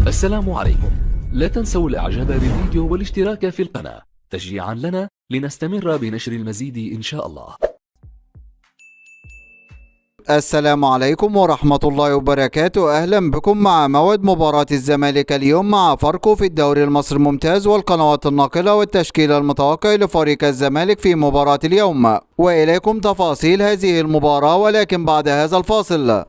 السلام عليكم. لا تنسوا الاعجاب بالفيديو والاشتراك في القناة تشجيعا لنا لنستمر بنشر المزيد ان شاء الله. السلام عليكم ورحمة الله وبركاته. أهلا بكم مع موعد مباراة الزمالك اليوم مع فاركو في الدوري المصري الممتاز والقنوات الناقلة والتشكيل المتوقع لفريق الزمالك في مباراة اليوم، وإليكم تفاصيل هذه المباراة ولكن بعد هذا الفاصل.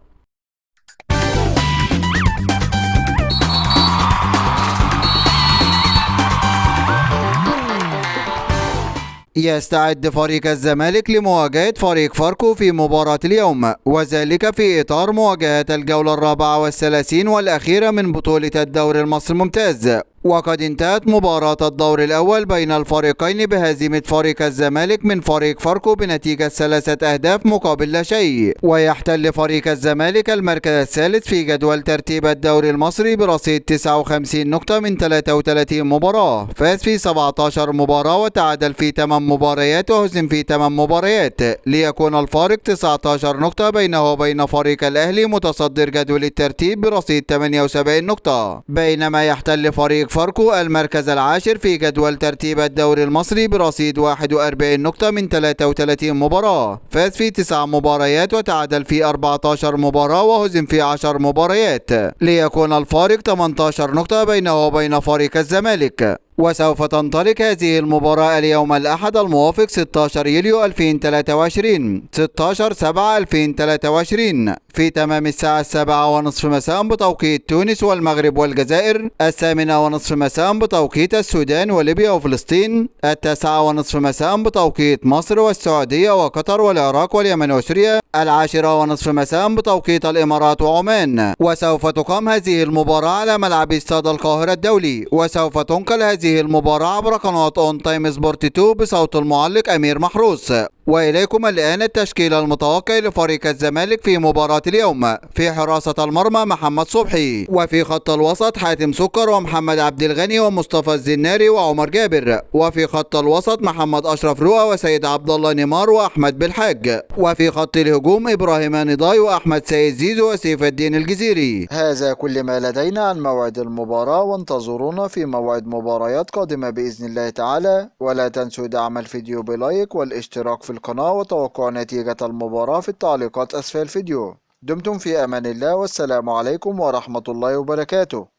يستعد فريق الزمالك لمواجهة فريق فاركو في مباراة اليوم، وذلك في إطار مواجهة الجولة 34 والأخيرة من بطولة الدوري المصري الممتاز. وقد انتهت مباراة الدور الأول بين الفريقين بهزيمة فريق الزمالك من فريق فاركو بنتيجة 3 أهداف مقابل لا شيء، ويحتل فريق الزمالك المركز الثالث في جدول ترتيب الدوري المصري برصيد 59 نقطة من 33 مباراة، فاز في 17 مباراة وتعادل في 8 مباريات وهزم في 8 مباريات، ليكون الفارق 19 نقطة بينه وبين فريق الأهلي متصدر جدول الترتيب برصيد 78 نقطة، بينما يحتل فريق فاركو المركز العاشر في جدول ترتيب الدوري المصري برصيد 41 نقطة من 33 مباراة، فاز في 9 مباريات وتعادل في 14 مباراة وهزم في 10 مباريات، ليكون الفارق 18 نقطة بينه وبين فريق الزمالك. وسوف تنطلق هذه المباراة اليوم الأحد الموافق 16 يوليو 2023 16/7/2023 في تمام الساعة 7:30 مساء بتوقيت تونس والمغرب والجزائر، 8:30 مساء بتوقيت السودان وليبيا وفلسطين، 9:30 مساء بتوقيت مصر والسعودية وقطر والعراق واليمن وسوريا، 10:30 مساء بتوقيت الإمارات وعمان. وسوف تقام هذه المباراة على ملعب استاد القاهرة الدولي، وسوف تنقل هذه المباراة عبر قناة اون تايم سبورت 2 بصوت المعلق أمير محروس. وإليكم الآن التشكيل المتوقع لفريق الزمالك في مباراة اليوم: في حراسة المرمى محمد صبحي، وفي خط الوسط حاتم سكر ومحمد عبد الغني ومصطفى الزناري وعمر جابر، وفي خط الوسط محمد أشرف رؤى وسيد عبد الله نيمار وأحمد بالحاج، وفي خط الهجوم إبراهيم نضاي وأحمد سيد زيزو وسيف الدين الجزيري. هذا كل ما لدينا عن موعد المباراة، وانتظرونا في موعد مباريات قادمة بإذن الله تعالى، ولا تنسوا دعم الفيديو بلايك والاشتراك في القناة وتوقع نتيجة المباراة في التعليقات أسفل الفيديو. دمتم في أمان الله، والسلام عليكم ورحمة الله وبركاته.